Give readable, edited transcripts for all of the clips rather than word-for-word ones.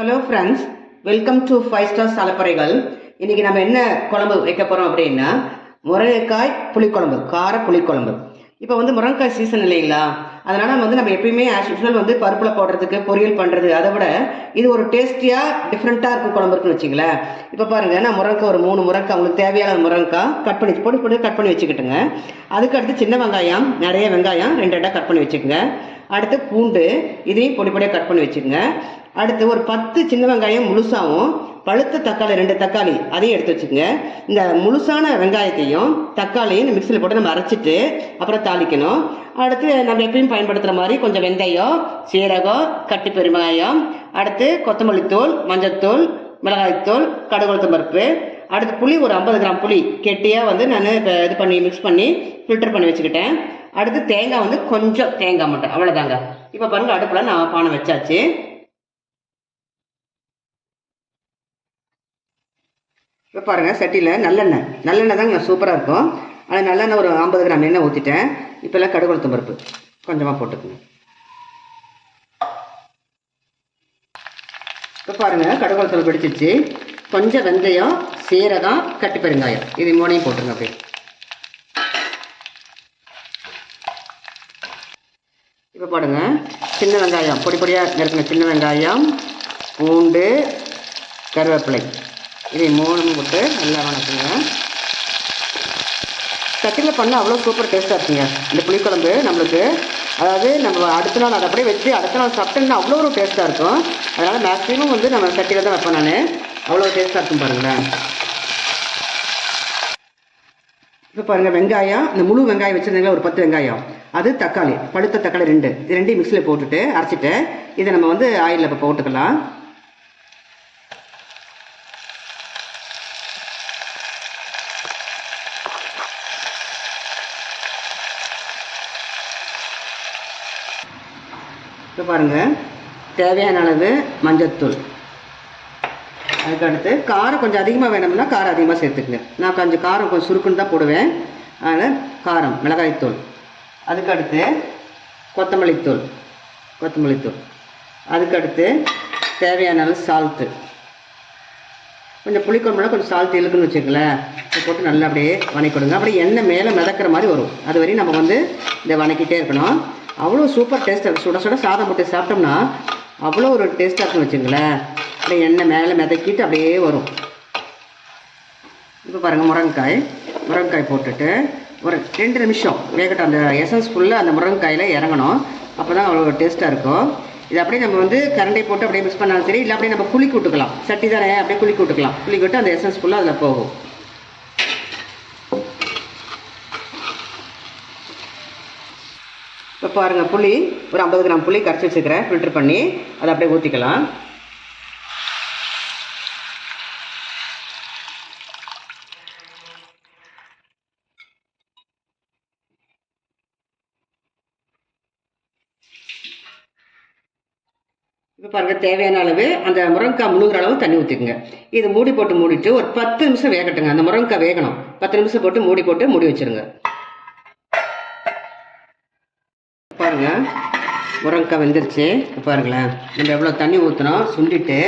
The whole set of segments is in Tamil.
Hello friends, welcome to 5 star சாலப்பறைகள். இன்றைக்கி நம்ம என்ன குழம்பு வைக்க போகிறோம் அப்படின்னா முருங்கைக்காய் புளிக்குழம்பு, கார புளிக்குழம்பு. இப்போ முருங்கைக்காய் சீசன் இல்லைங்களா, அதனால் நம்ம எப்பயுமே ஆஸ் யூஷுவல் பருப்பில் போடுறதுக்கு பொரியல் பண்ணுறது, அதை விட இது ஒரு டேஸ்டியாக டிஃப்ரெண்ட்டாக இருக்கும் குழம்பு இருக்குன்னு வச்சிங்களேன். இப்போ பாருங்கள், நான் முருங்கைக்காய் ஒரு 3 முருங்கைக்காய் உங்களுக்கு தேவையான முருங்கைக்காய் கட் பண்ணி பொடி கட் பண்ணி வச்சுக்கிட்டுங்க. அதுக்கு அடுத்து சின்ன வெங்காயம், நிறைய வெங்காயம் 2 கட் பண்ணி வச்சுக்கோங்க. அடுத்து பூண்டு, இதையும் பொடியாக கட் பண்ணி வச்சுக்கோங்க. அடுத்து ஒரு 10 சின்ன வெங்காயம் முழுசாகவும், பழுத்த தக்காளி 2 தக்காளி அதையும் எடுத்து வச்சுக்கோங்க. இந்த முழுசான வெங்காயத்தையும் தக்காளியும் மிக்சியில் போட்டு நம்ம அரைச்சிட்டு அப்புறம் தாளிக்கணும். அடுத்து நம்ம எப்பயும் பயன்படுத்துகிற மாதிரி கொஞ்சம் வெந்தயம், சீரகம், கட்டி பெருங்காயம், அடுத்து கொத்தமல்லி தூள், மஞ்சத்தூள், மிளகாய்த்தூள், கடுகு உளுத்தம் பருப்பு. அடுத்து புளி ஒரு 50 கிராம் புளி கெட்டியாக நான் இது பண்ணி மிக்ஸ் பண்ணி ஃபில்டர் பண்ணி வச்சுக்கிட்டேன். அடுத்து தேங்காய் கொஞ்சம் தேங்காய் மட்டும், அவ்வளோதாங்க. இப்போ பாருங்கள், அடுப்பில் நான் பானை வச்சாச்சு. இப்போ பாருங்கள், சட்டியில் நல்லெண்ணெய் தாங்க சூப்பராக இருக்கும். அது நல்லெண்ணெய் ஒரு 50 கிராம் எண்ணெய் ஊற்றிட்டேன். இப்போல்லாம் கடுகு உளுத்தம் பருப்பு கொஞ்சமாக போட்டுக்கோங்க. இப்போ பாருங்கள், கடுகு உளுத்தம் பிடிச்சிச்சு. கொஞ்சம் வெந்தயம், சீரகம், கட்டி பெருங்காயம், இது 3ஐயும் போட்டுருங்க. அப்படியே இப்போ பாருங்கள், சின்ன வெங்காயம் பொடியாக நறுக்கின சின்ன வெங்காயம், பூண்டு, கருவேப்பிலை, இதை 3 போட்டு நல்லா வணக்குங்க. சட்டியில் பண்ணால் அவ்வளோ சூப்பர் டேஸ்ட்டாக இருக்குங்க இந்த புளிக்குழம்பு நம்மளுக்கு. அதாவது நம்ம அடுத்த நாள் அதை அப்படியே வச்சு அடுத்த நாள் சாப்பிட்டோம்னா அவ்வளோ ஒரு டேஸ்ட்டாக இருக்கும். அதனால் மேக்ஸிமம் நம்ம சட்டியில் தான் வைப்பேன் நான். அவ்வளோ டேஸ்ட்டாக இருக்கும் பாருங்களேன். இப்போ பாருங்கள், வெங்காயம், இந்த முழு வெங்காயம் வச்சுருந்தீங்களா ஒரு 10 வெங்காயம், அது தக்காளி, பழுத்த தக்காளி 2, இது 2 மிக்சியில் போட்டுட்டு அரைச்சிட்டு இதை நம்ம ஆயிலில் இப்போ போட்டுக்கலாம். இப்போ பாருங்கள், தேவையான அளவு மஞ்சத்தூள். அதுக்கடுத்து காரம் கொஞ்சம் அதிகமாக வேணும்னா காரம் அதிகமாக சேர்த்துக்குங்க. நான் கொஞ்சம் காரம் கொஞ்சம் சுருக்குன்னு தான் போடுவேன், அதனால் காரம், மிளகாய்த்தூள். அதுக்கடுத்து கொத்தமல்லித்தூள். அதுக்கடுத்து தேவையான அளவு சால்ட்டு. கொஞ்சம் புளிக்குழம்புனா கொஞ்சம் சால்ட் இழுக்குன்னு வச்சுக்கலேன். இதை போட்டு நல்லா அப்படியே வணக்கிடுங்க. அப்படியே எண்ணெய் மேலே மிதக்கிற மாதிரி வரும். அது வரையும் நம்ம இதை வணக்கிட்டே இருக்கணும். அவ்வளோ சூப்பர் டேஸ்ட்டாக சுட சுட சாதம் போட்டு சாப்பிட்டோம்னா அவ்வளோ ஒரு டேஸ்ட்டாக இருக்குன்னு வச்சுங்களேன். அப்படியே எண்ணெய் மேலே மிதக்கிட்டு அப்படியே வரும். இப்போ பாருங்கள், முருங்கைக்காய் போட்டுட்டு ஒரு 2 நிமிஷம் வேகட்டும். அந்த எசன்ஸ் ஃபுல்லாக அந்த முருங்கைக்காயில் இறங்கணும். அப்போ தான் அவ்வளோ டேஸ்ட்டாக இருக்கும். இது அப்படியே நம்ம கரண்டை போட்டு அப்படியே மிக்ஸ் பண்ணாலும் சரி, இல்லை அப்படியே நம்ம குளிக்க விட்டுக்கலாம். சட்டி தானே, அப்படியே குளிக்க விட்டு அந்த எசன்ஸ் ஃபுல்லாக அதில் போகும். இப்போ பாருங்கள், புளி ஒரு 50 கிராம் புளி கரைச்சி வச்சுக்கிறேன், ஃபில்டர் பண்ணி அதை அப்படியே ஊற்றிக்கலாம். இப்போ பாருங்கள், தேவையான அளவு அந்த முருங்கைக்காய் முழுகிற அளவு தண்ணி ஊற்றிக்குங்க. இது மூடிட்டு ஒரு 10 நிமிஷம் வேகட்டுங்க. அந்த முருங்கைக்காய் வேகணும். 10 நிமிஷம் போட்டு மூடி வச்சுருங்க. பாருங்கள், முருங்கைக்காய் வெந்துருச்சு. பாருங்களேன், நம்ம எவ்வளோ தண்ணி ஊற்றினோம் சுண்டிட்டு.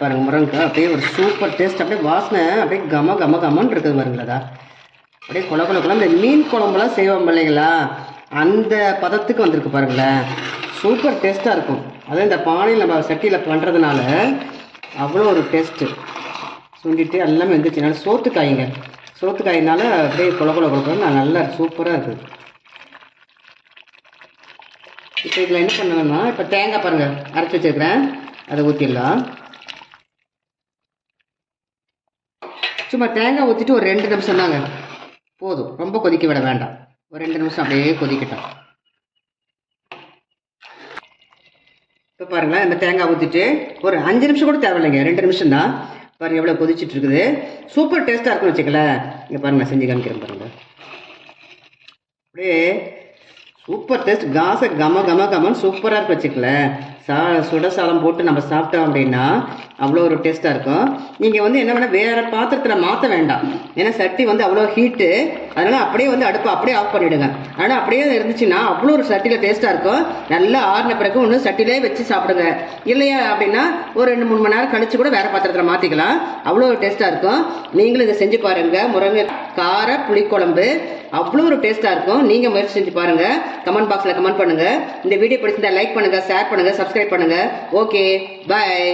பாருங்கள், முருங்கைக்காய் அப்படியே ஒரு சூப்பர் டேஸ்ட், அப்படியே வாசனை அப்படியே கமன்னு இருக்குது பாருங்களா. அப்படியே குழம்பு இந்த மீன் குழம்புலாம் செய்வோம் இல்லைங்களா, அந்த பதத்துக்கு வந்திருக்கு பாருங்களேன். சூப்பர் டேஸ்ட்டாக இருக்கும். அதுவும் இந்த பானையில் நம்ம சட்டியில் பண்ணுறதுனால அவ்வளோ ஒரு டேஸ்ட்டு. சுண்டிட்டு எல்லாமே வெந்துச்சு. நல்லா சோத்துக்காயினால அப்படியே குழம்புன்னு நல்லா சூப்பராக இருக்குது. இப்போ இதில் என்ன பண்ணணும்னா, இப்போ தேங்காய் பாருங்கள் அரைச்சி வச்சுருக்கிறேன், அதை ஊற்றிடலாம். சும்மா தேங்காய் ஊற்றிட்டு ஒரு 2 நிமிஷம் தாங்க போதும், ரொம்ப கொதிக்க விட வேண்டாம். ஒரு 2 நிமிஷம் அப்படியே கொதிக்கட்டும். இப்போ பாருங்களேன், இந்த தேங்காய் ஊற்றிட்டு ஒரு 5 நிமிஷம் கூட தேவையில்லைங்க, 2 நிமிஷம் தான். பாருங்கள் எவ்வளோ கொதிச்சுட்டு இருக்குது. சூப்பர் டேஸ்ட்டாக இருக்குன்னு வச்சுக்கலேன். இங்கே பாருங்கள், நான் செஞ்சு காமிக்கிறேன் பாருங்கள். அப்படியே சூப்பர் டேஸ்ட், கமன்னு சூப்பராக இருக்கு வச்சுக்கல. சுட சாதம் போட்டு நம்ம சாப்பிட்டோம் அப்படின்னா அவ்வளோ ஒரு டேஸ்ட்டாக இருக்கும். நீங்கள் வந்து என்ன வேணால் வேறு பாத்திரத்தில் மாற்ற வேண்டாம். ஏன்னா சட்டி வந்து அவ்வளோ ஹீட்டு, அதனால் அப்படியே வந்து அடுப்பை அப்படியே ஆஃப் பண்ணிவிடுங்க. ஆனால் அப்படியே இருந்துச்சுன்னா அவ்வளோ ஒரு சட்டியில் டேஸ்ட்டாக இருக்கும். நல்லா ஆறின பிறகு ஒன்று சட்டிலே வச்சு சாப்பிடுங்க. இல்லையா அப்படின்னா ஒரு 2-3 மணி நேரம் கழிச்சு கூட வேறு பாத்திரத்தில் மாற்றிக்கலாம். அவ்வளோ ஒரு டேஸ்ட்டாக இருக்கும். நீங்களும் இதை செஞ்சு பாருங்கள். முருங்கை கார புளிக்குழம்பு அவ்வளோ ஒரு டேஸ்ட்டாக இருக்கும். நீங்கள் முயற்சி செஞ்சு பாருங்கள். கமெண்ட் பாக்ஸில் கமெண்ட் பண்ணுங்கள். இந்த வீடியோ பிடிச்சிருந்தா லைக் பண்ணுங்கள், ஷேர் பண்ணுங்கள், சப்ஸ்கிரைப் பண்ணுங்கள். ஓகே, பாய்.